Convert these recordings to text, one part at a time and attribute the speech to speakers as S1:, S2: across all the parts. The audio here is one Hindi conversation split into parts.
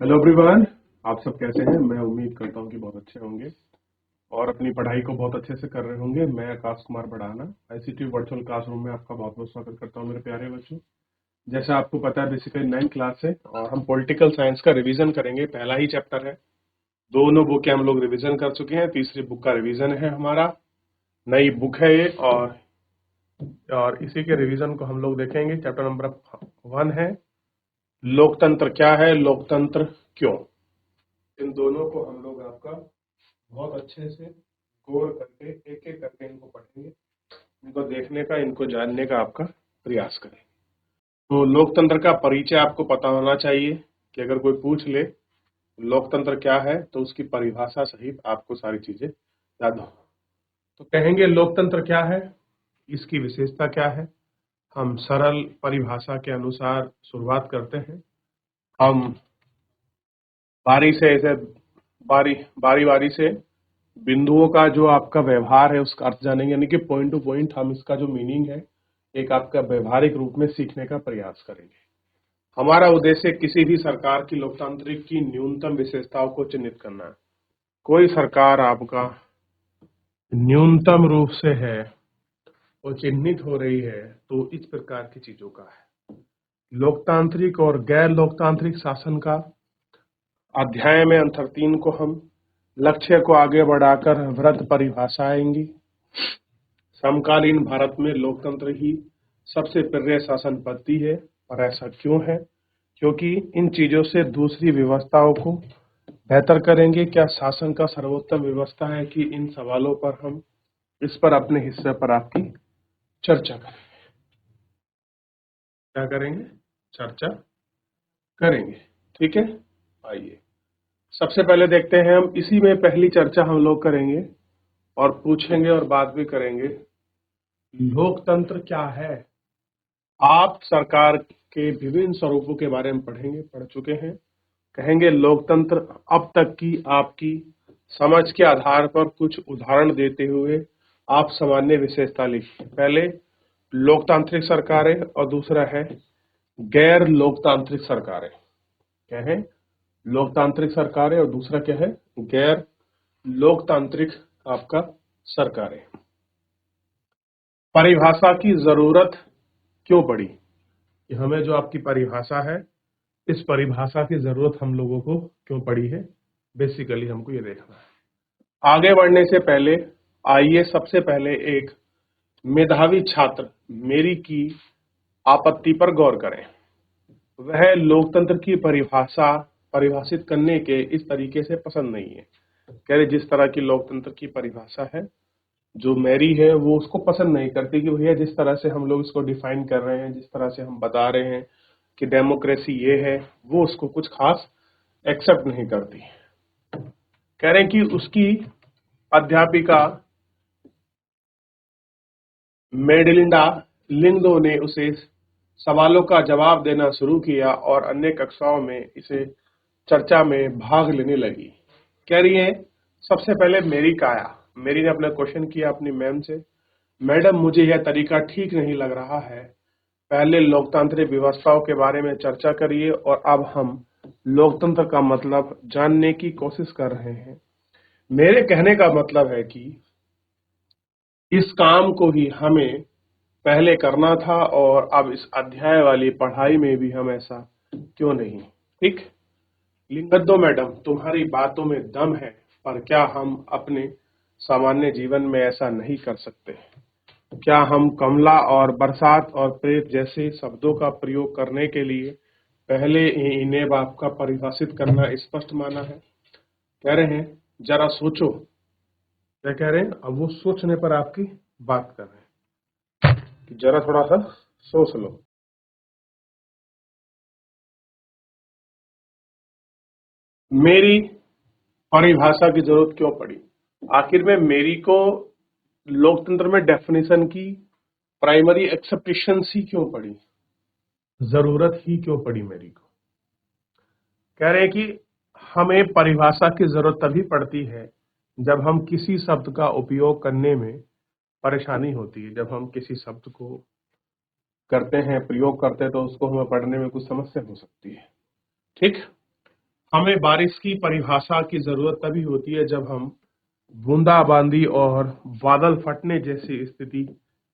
S1: Hello everyone. आप सब कैसे हैं? मैं उम्मीद करता हूं कि बहुत अच्छे होंगे और अपनी पढ़ाई को बहुत अच्छे से कर रहे होंगे। मैं आकाश कुमार बढ़ाना आईसीटी वर्चुअल क्लासरूम में आपका बहुत बहुत स्वागत करता हूं मेरे प्यारे बच्चों। जैसा आपको पता है, बेसिकली 9th क्लास है और हम पॉलिटिकल साइंस का रिवीजन करेंगे। पहला ही चैप्टर है, दोनों बुक के हम लोग रिवीजन कर चुके हैं, तीसरी बुक का रिवीजन है हमारा। नई बुक है ये और इसी के रिवीजन को हम लोग देखेंगे। चैप्टर नंबर 1 है लोकतंत्र क्या है, लोकतंत्र क्यों। इन दोनों को हम लोग आपका बहुत अच्छे से गौर करके एक एक करके इनको पढ़ेंगे, इनको देखने का, इनको जानने का आपका प्रयास करें। तो लोकतंत्र का परिचय आपको पता होना चाहिए कि अगर कोई पूछ ले लोकतंत्र क्या है तो उसकी परिभाषा सहित आपको सारी चीजें याद हो। तो कहेंगे लोकतंत्र क्या है, इसकी विशेषता क्या है। हम सरल परिभाषा के अनुसार शुरुआत करते हैं। हम बारी से ऐसे बारी बारी बारी से बिंदुओं का जो आपका व्यवहार है उसका अर्थ जानेंगे, यानी कि पॉइंट टू पॉइंट हम इसका जो मीनिंग है एक आपका व्यवहारिक रूप में सीखने का प्रयास करेंगे। हमारा उद्देश्य किसी भी सरकार की लोकतांत्रिक की न्यूनतम विशेषताओं को चिन्हित करना है। कोई सरकार आपका न्यूनतम रूप से है वो चिन्हित हो रही है तो इस प्रकार की चीजों का है। लोकतांत्रिक और गैर लोकतांत्रिक शासन का अध्याय में अंतर 3 को हम लक्ष्य को आगे बढ़ाकर वृत्त परिभाषा आएंगी। समकालीन भारत में लोकतंत्र ही सबसे प्रिय शासन पद्धति है और ऐसा क्यों है? क्योंकि इन चीजों से दूसरी व्यवस्थाओं को बेहतर करेंगे। क्या शासन का सर्वोत्तम व्यवस्था है कि इन सवालों पर हम इस पर अपने हिस्से पर आपकी चर्चा करेंगे। क्या करेंगे? चर्चा करेंगे। ठीक है, आइए सबसे पहले देखते हैं। हम इसी में पहली चर्चा हम लोग करेंगे और पूछेंगे और बात भी करेंगे लोकतंत्र क्या है। आप सरकार के विभिन्न स्वरूपों के बारे में पढ़ चुके हैं। कहेंगे लोकतंत्र अब तक की आपकी समझ के आधार पर कुछ उदाहरण देते हुए आप सामान्य विशेषता लिखिए। पहले लोकतांत्रिक सरकारें और दूसरा है गैर लोकतांत्रिक सरकारें। क्या है? लोकतांत्रिक सरकारें और दूसरा क्या है? गैर लोकतांत्रिक आपका सरकारें। परिभाषा की जरूरत क्यों पड़ी? कि हमें जो आपकी परिभाषा है इस परिभाषा की जरूरत हम लोगों को क्यों पड़ी है, बेसिकली हमको ये देखना है। आगे बढ़ने से पहले आइए सबसे पहले एक मेधावी छात्र मेरी की आपत्ति पर गौर करें। वह लोकतंत्र की परिभाषित करने के इस तरीके से पसंद नहीं है। कह रहे जिस तरह की लोकतंत्र की परिभाषा है जो मेरी है वो उसको पसंद नहीं करती कि भैया जिस तरह से हम लोग इसको डिफाइन कर रहे हैं, जिस तरह से हम बता रहे हैं कि डेमोक्रेसी ये है, वो उसको कुछ खास एक्सेप्ट नहीं करती। कह रहे हैं कि उसकी अध्यापिका मेडिलिंडा लिंगदो ने उसे सवालों का जवाब देना शुरू किया और अन्य कक्षाओं में इसे चर्चा में भाग लेने लगी। कह रही है सबसे पहले मेरी का आया। मेरी ने अपना क्वेश्चन किया अपनी मैम से, मैडम मुझे यह तरीका ठीक नहीं लग रहा है। पहले लोकतांत्रिक व्यवस्थाओं के बारे में चर्चा करिए और अब हम लोकतंत्र का मतलब जानने की कोशिश कर रहे हैं। मेरे कहने का मतलब है कि इस काम को ही हमें पहले करना था और अब इस अध्याय वाली पढ़ाई में भी हम ऐसा क्यों नहीं। ठीक, लिंगदो मैडम तुम्हारी बातों में दम है, पर क्या हम अपने सामान्य जीवन में ऐसा नहीं कर सकते? क्या हम कमला और बरसात और प्रेत जैसे शब्दों का प्रयोग करने के लिए पहले ही इन्हें आपका परिभाषित करना स्पष्ट माना है? कह रहे हैं जरा सोचो। क्या कह रहे हैं? अब वो सोचने पर आपकी बात कर रहे हैं कि जरा थोड़ा सा सोच लो। मेरी परिभाषा की जरूरत क्यों पड़ी? आखिर में मेरी को लोकतंत्र में डेफिनेशन की प्राइमरी एक्सेप्टेशन ही क्यों पड़ी, जरूरत ही क्यों पड़ी मेरी को? कह रहे हैं कि हमें परिभाषा की जरूरत तभी पड़ती है जब हम किसी शब्द का उपयोग करने में परेशानी होती है। जब हम किसी शब्द को करते हैं, प्रयोग करते हैं, तो उसको हमें पढ़ने में कुछ समस्या हो सकती है। ठीक, हमें बारिश की परिभाषा की जरूरत तभी होती है जब हम बूंदाबांदी और बादल फटने जैसी स्थिति,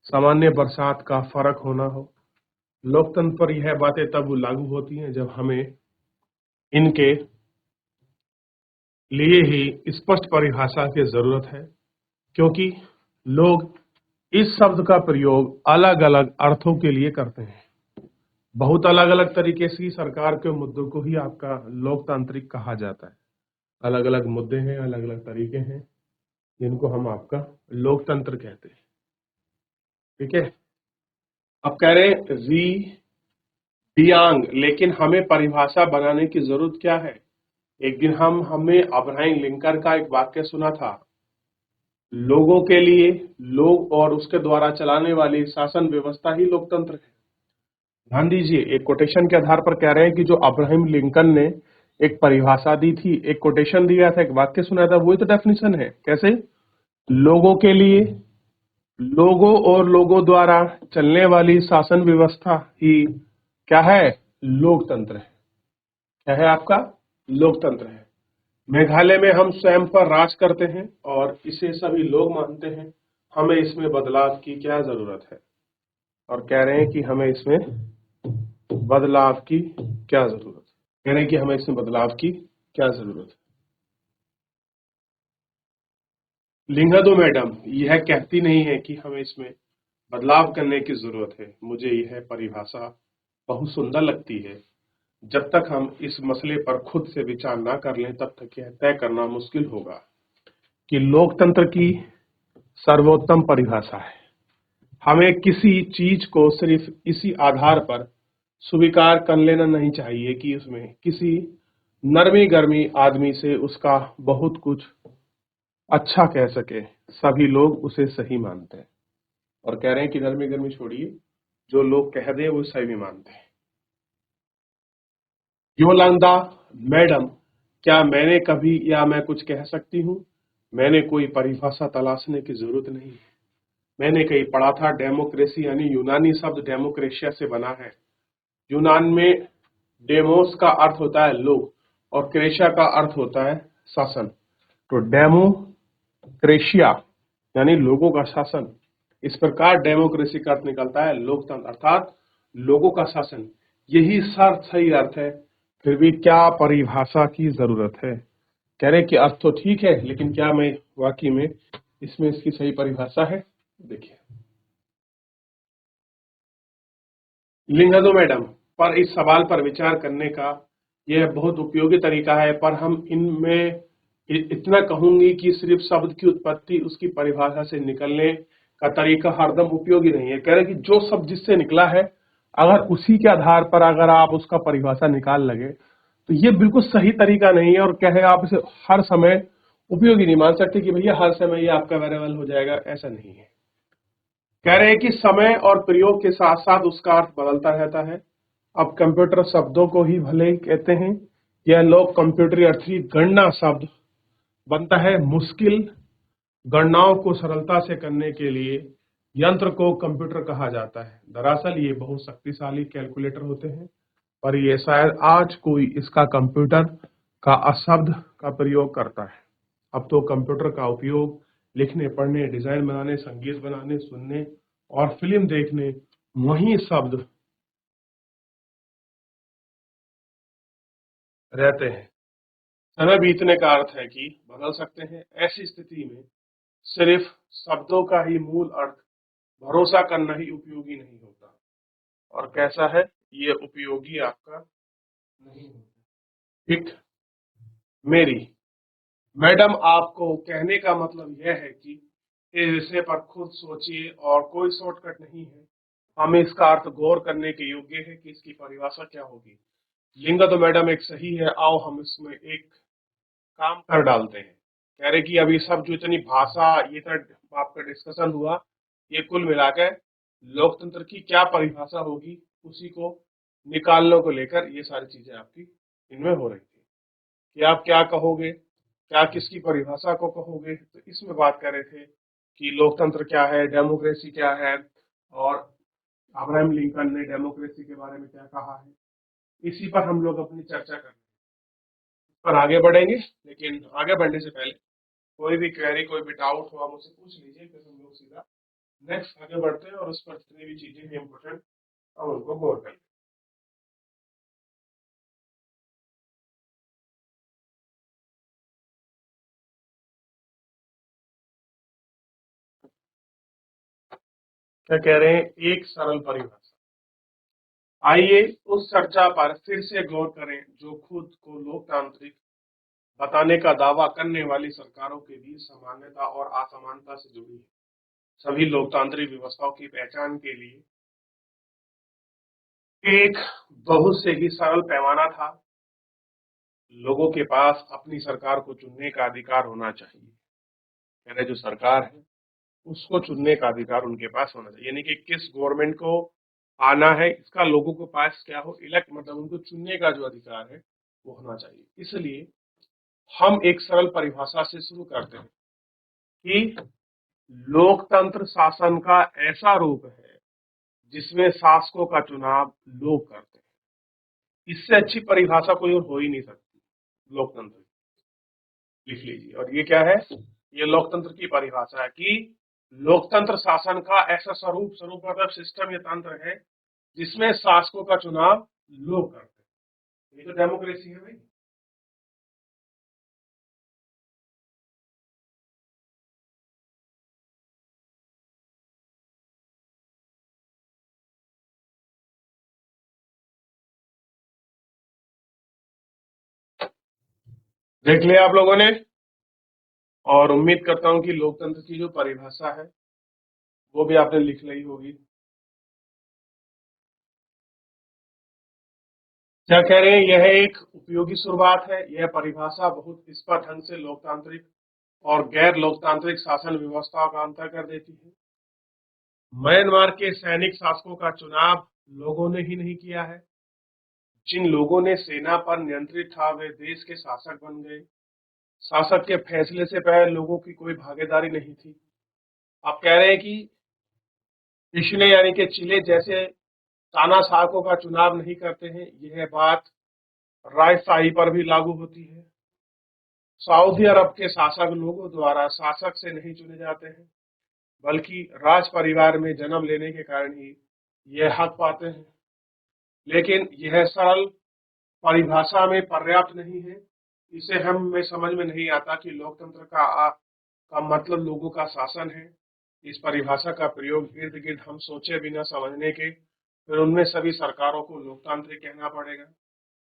S1: सामान्य बरसात का फर्क होना हो। लोकतंत्र पर यह बातें तब लागू होती हैं जब हमें इनके लिए ही स्पष्ट परिभाषा की जरूरत है, क्योंकि लोग इस शब्द का प्रयोग अलग अलग अर्थों के लिए करते हैं। बहुत अलग अलग तरीके से सरकार के मुद्दों को ही आपका लोकतांत्रिक कहा जाता है। अलग अलग मुद्दे हैं, अलग अलग तरीके हैं, जिनको हम आपका लोकतंत्र कहते हैं। ठीक है, अब कह रहे हैं री दियांग, लेकिन हमें परिभाषा बनाने की जरूरत क्या है। एक दिन हमें अब्राहम लिंकन का एक वाक्य सुना था, लोगों के लिए लोग और उसके द्वारा चलाने वाली शासन व्यवस्था ही लोकतंत्र है। गांधी जी एक कोटेशन के आधार पर कह रहे हैं कि जो अब्राहम लिंकन ने एक परिभाषा दी थी, एक कोटेशन दिया था, एक वाक्य सुना था, वही तो डेफिनेशन है। कैसे? लोगों के लिए लोगों और लोगों द्वारा चलने वाली शासन व्यवस्था ही क्या है? लोकतंत्र है। क्या है आपका? लोकतंत्र है। मेघालय में हम स्वयं पर राज करते हैं और इसे सभी लोग मानते हैं। हमें इसमें बदलाव की क्या जरूरत है? और कह रहे हैं कि हमें इसमें बदलाव की क्या जरूरत है। कह रहे हैं कि हमें इसमें बदलाव की क्या जरूरत है। लिंगादो मैडम यह कहती नहीं है कि हमें इसमें बदलाव करने की जरूरत है। मुझे यह परिभाषा बहुत सुंदर लगती है। जब तक हम इस मसले पर खुद से विचार ना कर लें, तब तक यह तय करना मुश्किल होगा कि लोकतंत्र की सर्वोत्तम परिभाषा है। हमें किसी चीज को सिर्फ इसी आधार पर स्वीकार कर लेना नहीं चाहिए कि उसमें किसी नरमी गर्मी आदमी से उसका बहुत कुछ अच्छा कह सके। सभी लोग उसे सही मानते हैं और कह रहे हैं कि नरमी गर्मी छोड़िए, जो लोग कह दे वो सही मानते हैं। योलंदा मैडम, क्या मैंने कभी या मैं कुछ कह सकती हूँ? मैंने कोई परिभाषा तलाशने की जरूरत नहीं है। मैंने कहीं पढ़ा था डेमोक्रेसी यानी यूनानी शब्द डेमोक्रेशिया से बना है। यूनान में डेमोस का अर्थ होता है लोग और क्रेशिया का अर्थ होता है शासन। तो डेमोक्रेशिया यानी लोगों का शासन। इस प्रकार डेमोक्रेसी का अर्थ निकलता है लोकतंत्र, अर्थात लोगों का शासन। यही सही अर्थ है। फिर भी क्या परिभाषा की जरूरत है? कह रहे कि अर्थ तो ठीक है, लेकिन क्या मैं वाकई में इसमें इसकी सही परिभाषा है? देखिए, लिंगदो मैडम पर इस सवाल पर विचार करने का यह बहुत उपयोगी तरीका है, पर हम इनमें इतना कहूंगी कि सिर्फ शब्द की उत्पत्ति उसकी परिभाषा से निकलने का तरीका हरदम उपयोगी नहीं है। कह रहे कि जो शब्द जिससे निकला है, अगर उसी के आधार पर अगर आप उसका परिभाषा निकाल लगे तो ये बिल्कुल सही तरीका नहीं है। और क्या है, आप इसे हर समय उपयोगी नहीं मान सकते कि भैया हर समय ये आपका वेरिएबल हो जाएगा, ऐसा नहीं है। कह रहे हैं कि समय और प्रयोग के साथ साथ उसका अर्थ बदलता रहता है। अब कंप्यूटर शब्दों को ही भले ही कहते हैं, यह लोग कंप्यूटरी अर्थी गणना शब्द बनता है। मुश्किल गणनाओं को सरलता से करने के लिए यंत्र को कंप्यूटर कहा जाता है। दरअसल ये बहुत शक्तिशाली कैलकुलेटर होते हैं, पर ये शायद आज कोई इसका कंप्यूटर का शब्द का प्रयोग करता है। अब तो कंप्यूटर का उपयोग लिखने, पढ़ने, डिजाइन बनाने, संगीत बनाने, सुनने और फिल्म देखने वही शब्द रहते हैं। समय बीतने का अर्थ है कि बदल सकते हैं। ऐसी स्थिति में सिर्फ शब्दों का ही मूल अर्थ भरोसा करना ही उपयोगी नहीं होता। और कैसा है, ये उपयोगी आपका नहीं होता। ठीक, मेरी मैडम आपको कहने का मतलब यह है कि इस विषय पर खुद सोचिए और कोई शॉर्टकट नहीं है। हमें इसका अर्थ गौर करने के योग्य है कि इसकी परिभाषा क्या होगी। लिंगा तो मैडम एक सही है। आओ हम इसमें एक काम कर डालते हैं। कह रहे कि अभी सब जो इतनी भाषा, ये इतना आपका डिस्कशन हुआ, ये कुल मिलाकर लोकतंत्र की क्या परिभाषा होगी, उसी को निकालने को लेकर ये सारी चीजें आपकी इनमें हो रही थी कि आप क्या कहोगे, क्या किसकी परिभाषा को कहोगे। तो इसमें बात कर रहे थे कि लोकतंत्र क्या है, डेमोक्रेसी क्या है, और अब्राहम लिंकन ने डेमोक्रेसी के बारे में क्या कहा है। इसी पर हम लोग अपनी चर्चा कर रहे हैं। पर आगे बढ़ेंगे, लेकिन आगे बढ़ने से पहले कोई भी क्वेरी, कोई भी डाउट हो आप मुझसे पूछ लीजिए, फिर हम लोग सीधा नेक्स्ट आगे बढ़ते हैं और उस पर जितनी भी चीजें हैं इम्पोर्टेंट हम उनको गौर करें। क्या कह रहे हैं? एक सरल परिभाषा। आइए उस चर्चा पर फिर से गौर करें जो खुद को लोकतांत्रिक बताने का दावा करने वाली सरकारों के बीच समानता और असमानता से जुड़ी है। सभी लोकतांत्रिक व्यवस्थाओं की पहचान के लिए एक बहुत से ही सरल पैमाना था। लोगों के पास अपनी सरकार को चुनने का अधिकार होना चाहिए। कह रहे जो सरकार है उसको चुनने का अधिकार उनके पास होना चाहिए, यानी कि किस गवर्नमेंट को आना है इसका लोगों के पास क्या हो, इलेक्ट मतलब उनको चुनने का जो अधिकार है वो होना चाहिए। इसलिए हम एक सरल परिभाषा से शुरू करते हैं कि लोकतंत्र शासन का ऐसा रूप है जिसमें शासकों का चुनाव लोग करते हैं। इससे अच्छी परिभाषा कोई और हो ही नहीं सकती लोकतंत्र। लिख लीजिए, और ये क्या है? ये लोकतंत्र की परिभाषा है कि लोकतंत्र शासन का ऐसा स्वरूप, स्वरूप मतलब सिस्टम या तंत्र है जिसमें शासकों का चुनाव लोग करते हैं। ये तो डेमोक्रेसी है भाई। देख लिया आप लोगों ने, और उम्मीद करता हूं कि लोकतंत्र की जो परिभाषा है वो भी आपने लिख ली होगी। क्या कह रहे हैं? यह एक उपयोगी शुरुआत है। यह परिभाषा बहुत स्पष्ट ढंग से लोकतांत्रिक और गैर लोकतांत्रिक शासन व्यवस्थाओं का अंतर कर देती है। म्यांमार के सैनिक शासकों का चुनाव लोगों ने ही नहीं किया है। जिन लोगों ने सेना पर नियंत्रित था वे देश के शासक बन गए। शासक के फैसले से पहले लोगों की कोई भागीदारी नहीं थी। आप कह रहे हैं कि पिछले यानी कि चिले जैसे तानाशाहों का चुनाव नहीं करते हैं, यह बात राजशाही पर भी लागू होती है। सऊदी अरब के शासक लोगों द्वारा शासक से नहीं चुने जाते हैं, बल्कि राज परिवार में जन्म लेने के कारण ही यह हक पाते हैं। लेकिन यह सरल परिभाषा में पर्याप्त नहीं है। इसे हमें समझ में नहीं आता कि लोकतंत्र का मतलब लोगों का शासन है। इस परिभाषा का प्रयोग इर्द गिर्द हम सोचे बिना समझने के, फिर उनमें सभी सरकारों को लोकतांत्रिक कहना पड़ेगा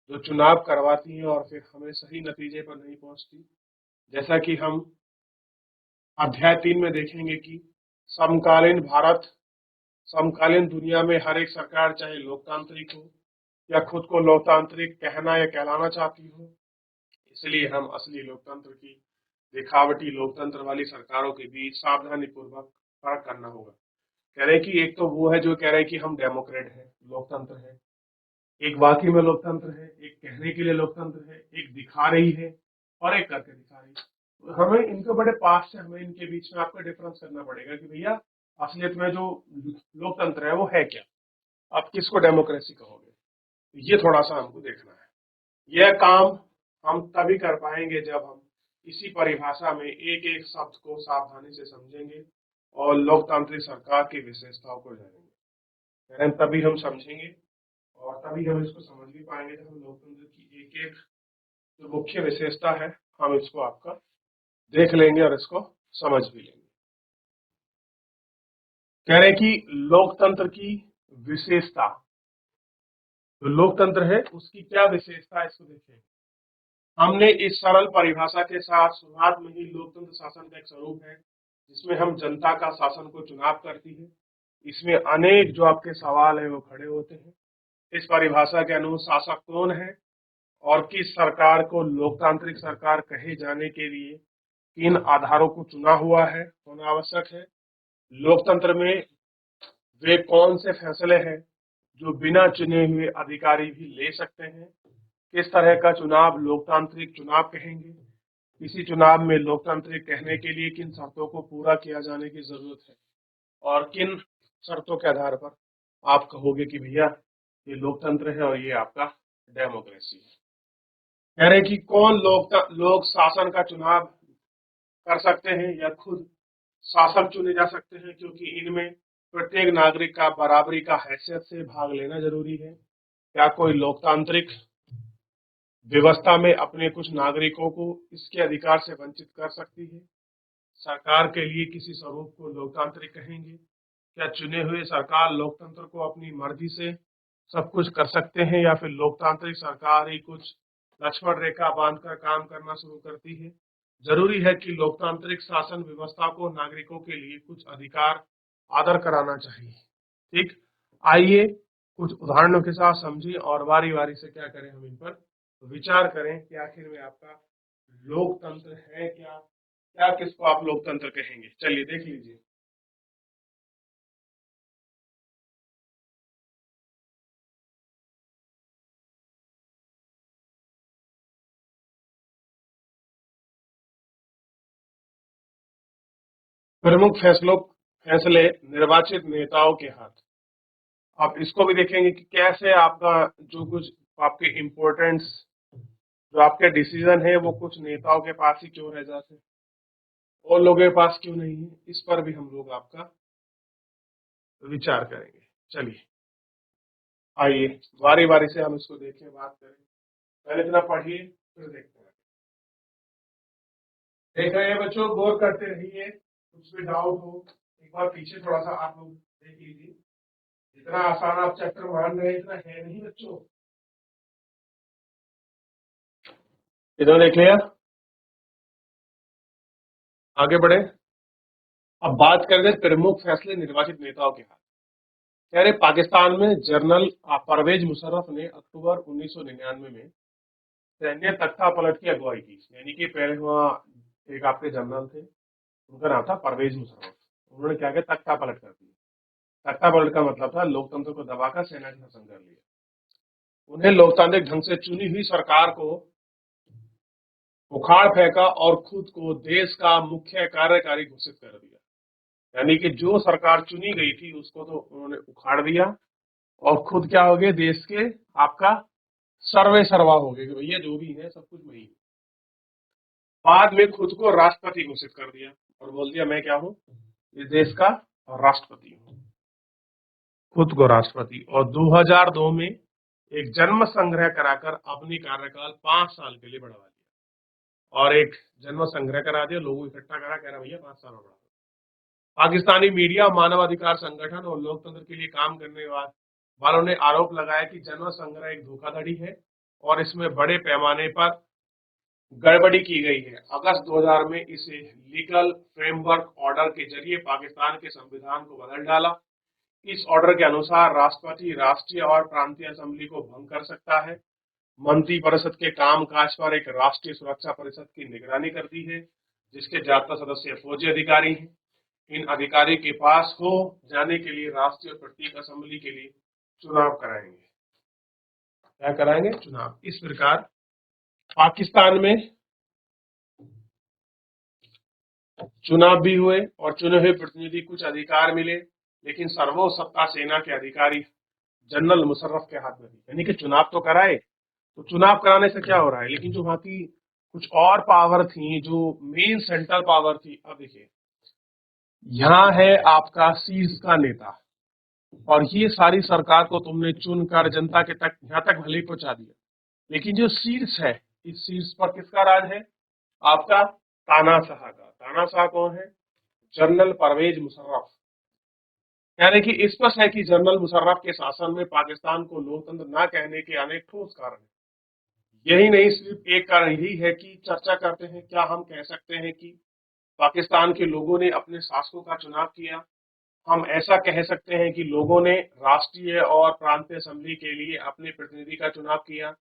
S1: जो चुनाव करवाती हैं और फिर हमें सही नतीजे पर नहीं पहुंचती। जैसा कि हम अध्याय 3 में देखेंगे कि समकालीन भारत, समकालीन दुनिया में हर एक सरकार चाहे लोकतांत्रिक हो या खुद को लोकतांत्रिक कहना या कहलाना चाहती हो, इसलिए हम असली लोकतंत्र की दिखावटी लोकतंत्र वाली सरकारों के बीच सावधानी पूर्वक फर्क करना होगा। कह रहे हैं कि एक तो वो है जो कह रहे हैं कि हम डेमोक्रेट हैं, लोकतंत्र है, एक वाकई में लोकतंत्र है, एक कहने के लिए लोकतंत्र है, एक दिखा रही है और एक करके दिखा रही है। तो हमें इनके बड़े पास से हमें इनके बीच में आपको डिफरेंस करना पड़ेगा कि भैया असलियत में जो लोकतंत्र है वो है क्या, आप किसको डेमोक्रेसी कहोगे। ये थोड़ा सा हमको देखना है। यह काम हम तभी कर पाएंगे जब हम इसी परिभाषा में एक एक शब्द को सावधानी से समझेंगे और लोकतांत्रिक सरकार की विशेषताओं को जानेंगे। तभी हम समझेंगे और तभी हम इसको समझ भी पाएंगे जब हम लोकतंत्र की एक एक जो मुख्य विशेषता है हम इसको आपका देख लेंगे और इसको समझ भी लेंगे। कह रहे हैं कि लोकतंत्र की विशेषता, जो लोकतंत्र है उसकी क्या विशेषता है इसको देखेंगे। हमने इस सरल परिभाषा के साथ शुरुआत में ही लोकतंत्र शासन का एक स्वरूप है जिसमें हम जनता का शासन को चुनाव करती है। इसमें अनेक जो आपके सवाल है वो खड़े होते हैं। इस परिभाषा के अनुसार शासक कौन है और किस सरकार को लोकतांत्रिक सरकार कहे जाने के लिए किन आधारों को चुना हुआ है होना आवश्यक है। लोकतंत्र में वे कौन से फैसले हैं जो बिना चुने हुए अधिकारी भी ले सकते हैं। किस तरह का चुनाव लोकतांत्रिक चुनाव कहेंगे। किसी चुनाव में लोकतांत्रिक कहने के लिए किन शर्तों को पूरा किया जाने की जरूरत है और किन शर्तों के आधार पर आप कहोगे कि भैया ये लोकतंत्र है और ये आपका डेमोक्रेसी है। कह रहे हैं कि कौन लोक शासन का चुनाव कर सकते हैं या खुद शासक चुने जा सकते हैं, क्योंकि इनमें प्रत्येक नागरिक का बराबरी का हैसियत से भाग लेना जरूरी है। क्या कोई लोकतांत्रिक व्यवस्था में अपने कुछ नागरिकों को इसके अधिकार से वंचित कर सकती है? सरकार के लिए किसी स्वरूप को लोकतांत्रिक कहेंगे? क्या चुने हुए सरकार लोकतंत्र को अपनी मर्जी से सब कुछ कर सकते हैं, या फिर लोकतांत्रिक सरकार ही कुछ लक्ष्मण रेखा बांधकर काम करना शुरू करती है? जरूरी है कि लोकतांत्रिक शासन व्यवस्था को नागरिकों के लिए कुछ अधिकार आदर कराना चाहिए। ठीक, आइए कुछ उदाहरणों के साथ समझिए और बारी बारी से क्या करें, हम इन पर विचार करें कि आखिर में आपका लोकतंत्र है क्या, क्या किसको आप लोकतंत्र कहेंगे। चलिए देख लीजिए। प्रमुख फैसले निर्वाचित नेताओं के हाथ। आप इसको भी देखेंगे कि कैसे आपका जो कुछ आपके इम्पोर्टेंट्स, जो आपके डिसीजन है, वो कुछ नेताओं के पास ही क्यों रह जाते हैं और लोगों के पास क्यों नहीं है। इस पर भी हम लोग आपका विचार करेंगे। चलिए आइए बारी बारी से हम इसको देखें, बात करें। पहले इतना पढ़िए फिर देखते हैं। देख रहे हैं बच्चों, गौर करते रहिए, कुछ भी डाउट हो एक बार पीछे थोड़ा सा आप लोग देख लीजिए। इतना आसान आप चैप्टर मान रहे हैं, इतना है नहीं बच्चों। इधर देख लिया, आगे बढ़े। अब बात करेंगे प्रमुख फैसले निर्वाचित नेताओं के हाथ। कह रहे पाकिस्तान में जनरल परवेज मुशर्रफ ने अक्टूबर 1999 में सैन्य तख्ता पलट की अगुवाई की। यानी कि पहले वहाँ एक आपके जनरल थे, उनका नाम था परवेज मुशर्रफ। उन्होंने क्या किया, तख्ता पलट कर दिया। तख्ता पलट का मतलब था लोकतंत्र को दबाकर सेना का शासन कर लिया। उन्हें लोकतांत्रिक ढंग से चुनी हुई सरकार को उखाड़ फेंका और खुद को देश का मुख्य कार्यकारी घोषित कर दिया। यानी कि जो सरकार चुनी गई थी उसको तो उन्होंने उखाड़ दिया और खुद क्या हो गए, देश के आपका सर्वे सर्वा हो गए कि भैया जो भी है सब कुछ वही है। बाद में खुद को राष्ट्रपति घोषित कर दिया और बोल दिया मैं क्या हूँ, इस देश का राष्ट्रपति हूँ, खुद को राष्ट्रपति। और 2002 में एक जन्म संग्रह कराकर अपनी कार्यकाल 5 साल के लिए बढ़वा दिया। और एक जन्म संग्रह करा दिया, लोगों इकट्ठा करा, कह रहा भैया 5 साल और बढ़ा। पाकिस्तानी मीडिया, मानवाधिकार संगठन और लोकतंत्र के लिए काम करने वालों ने आरोप लगाया कि जन्म संग्रह एक धोखाधड़ी है और इसमें बड़े पैमाने पर गड़बड़ी की गई है। अगस्त 2000 में इसे लीगल फ्रेमवर्क ऑर्डर के जरिए पाकिस्तान के संविधान को बदल डाला। इस ऑर्डर के अनुसार राष्ट्रपति राष्ट्रीय और प्रांतीय असेंबली को भंग कर सकता है। मंत्रिपरिषद के कामकाज पर एक राष्ट्रीय सुरक्षा परिषद की निगरानी करती है, जिसके ज्यादातर सदस्य फौजी अधिकारी हैं। इन अधिकारी के पास हो जाने के लिए राष्ट्रीय प्रत्येक असेंबली के लिए चुनाव कराएंगे। क्या कराएंगे, चुनाव। इस प्रकार पाकिस्तान में चुनाव भी हुए और चुने हुए प्रतिनिधि कुछ अधिकार मिले, लेकिन सर्वोच्च सत्ता सेना के अधिकारी जनरल मुशर्रफ के हाथ में थी। यानी कि चुनाव तो कराए, तो चुनाव कराने से क्या हो रहा है, लेकिन जो वहां की कुछ और पावर थी, जो मेन सेंट्रल पावर थी। अब देखिए, यहाँ है आपका शीर्ष का नेता और ये सारी सरकार को तुमने चुनकर जनता के तक यहाँ तक भले ही पहुंचा दिया, लेकिन जो शीर्ष है, इस शीर्ष पर किसका राज है, आपका तानाशाह का। तानाशाह कौन है, जनरल परवेज मुशर्रफ। यानी कि स्पष्ट है कि जनरल मुशर्रफ के शासन में पाकिस्तान को लोकतंत्र न कहने के अनेक ठोस कारण हैं। यही नहीं, सिर्फ एक कारण यही है कि चर्चा करते हैं, क्या हम कह सकते हैं कि पाकिस्तान के लोगों ने अपने शासकों का चुनाव किया। हम ऐसा कह सकते हैं कि लोगों ने राष्ट्रीय और प्रांतीय असेंबली के लिए अपने प्रतिनिधि का चुनाव किया,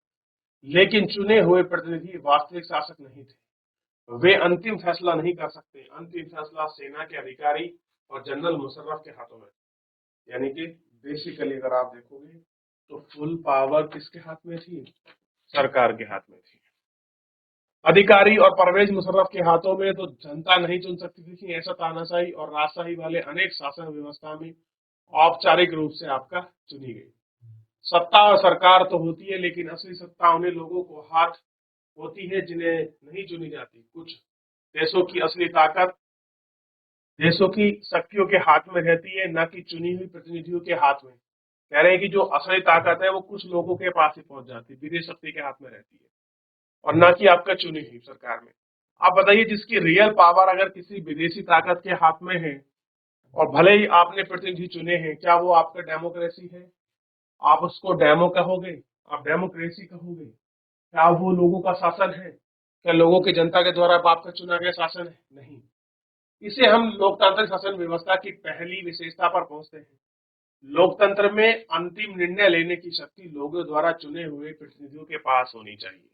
S1: लेकिन चुने हुए प्रतिनिधि वास्तविक शासक नहीं थे। वे अंतिम फैसला नहीं कर सकते। अंतिम फैसला सेना के अधिकारी और जनरल मुशर्रफ के हाथों में। यानी कि बेसिकली अगर आप देखोगे तो फुल पावर किसके हाथ में थी, सरकार के हाथ में थी। अधिकारी और परवेज मुशर्रफ के हाथों में तो जनता नहीं चुन सकती थी। ऐसा तानाशाही और राजशाही वाले अनेक शासन व्यवस्था में औपचारिक रूप से आपका चुनी गई। सत्ता और सरकार तो होती है, लेकिन असली सत्ता उन्हें लोगों को हाथ होती है जिन्हें नहीं चुनी जाती। कुछ देशों की असली ताकत देशों की शक्तियों के हाथ में रहती है, न कि चुनी हुई प्रतिनिधियों के हाथ में। कह रहे हैं कि जो असली ताकत है वो कुछ लोगों के पास ही पहुंच जाती है, विदेश शक्ति के हाथ में रहती है, और ना कि आपका चुनी हुई सरकार में। आप बताइए, जिसकी रियल पावर अगर किसी विदेशी ताकत के हाथ में है, और भले ही आपने प्रतिनिधि चुने हैं, क्या वो आपका डेमोक्रेसी है? आप उसको डेमो कहोगे? आप डेमोक्रेसी कहोगे? क्या वो लोगों का शासन है? क्या लोगों की जनता के द्वारा आपका चुना गया शासन है? नहीं। इसे हम लोकतांत्रिक शासन व्यवस्था की पहली विशेषता पर पहुंचते हैं। लोकतंत्र में अंतिम निर्णय लेने की शक्ति लोगों द्वारा चुने हुए प्रतिनिधियों के पास होनी चाहिए।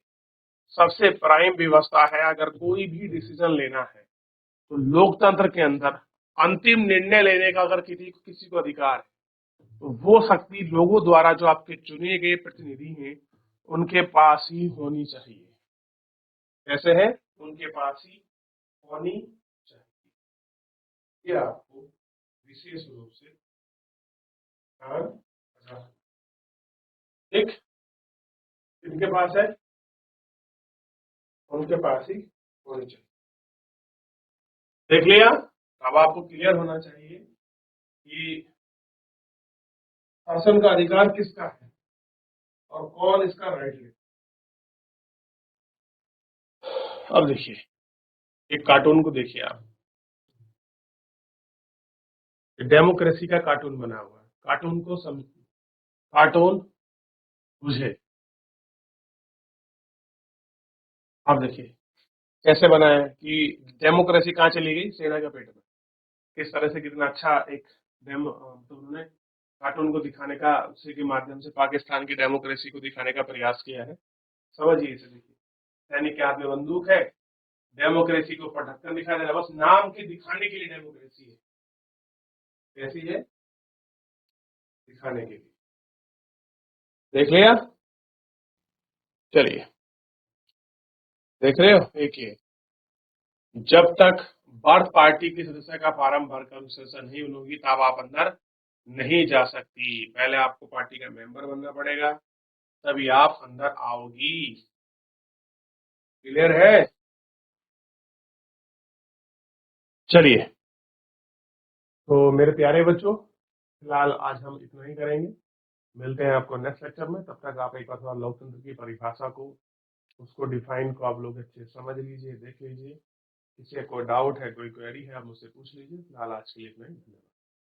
S1: सबसे प्राइम व्यवस्था है, अगर कोई भी डिसीजन लेना है तो लोकतंत्र के अंदर अंतिम निर्णय लेने का अगर किसी को अधिकार है, तो वो शक्ति लोगों द्वारा जो आपके चुने गए प्रतिनिधि हैं उनके पास ही होनी चाहिए। कैसे है? उनके पास ही होनी चाहिए। ये आपको विशेष रूप से ध्यान रखना। ठीक, इनके पास है, उनके पास ही होनी चाहिए। देख लिया? अब आपको क्लियर होना चाहिए कि शासन का अधिकार किसका है और कौन इसका राइट ले। अब देखिए, एक कार्टून को देखिए आप, डेमोक्रेसी का कार्टून बना हुआ है। कार्टून को समझ, कार्टून बुझे। अब देखिए कैसे बना है कि डेमोक्रेसी कहाँ चली गई? सेना के पेट में। किस तरह से कितना अच्छा एक डेमो तो उन्होंने कार्टून को दिखाने का, उसी के माध्यम से पाकिस्तान की डेमोक्रेसी को दिखाने का प्रयास किया है। समझिए इसे। देखिए, सैनिक के हाथ में बंदूक है, डेमोक्रेसी को ऊपर ढक्कन दिखाई दे रहा है, बस नाम के दिखाने के लिए डेमोक्रेसी है। कैसी है? दिखाने के लिए। देख लिया? चलिए, देख रहे हो? एक ये, जब तक बर्थ पार्टी की सदस्य का फार्म भरकर उससे नहीं मिलोगी तब आप अंदर नहीं जा सकती। पहले आपको पार्टी का मेंबर बनना पड़ेगा, तभी आप अंदर आओगी। क्लियर है? चलिए, तो मेरे प्यारे बच्चों, फिलहाल आज हम इतना ही करेंगे। मिलते हैं आपको नेक्स्ट लेक्चर में। तब तक आप एक बार लोकतंत्र की परिभाषा को, उसको डिफाइन को आप लोग अच्छे समझ लीजिए, देख लीजिए। किसी कोई डाउट है, कोई क्वेरी है, आप मुझसे पूछ लीजिए। फिलहाल आज के लिए इतना ही। धन्यवाद।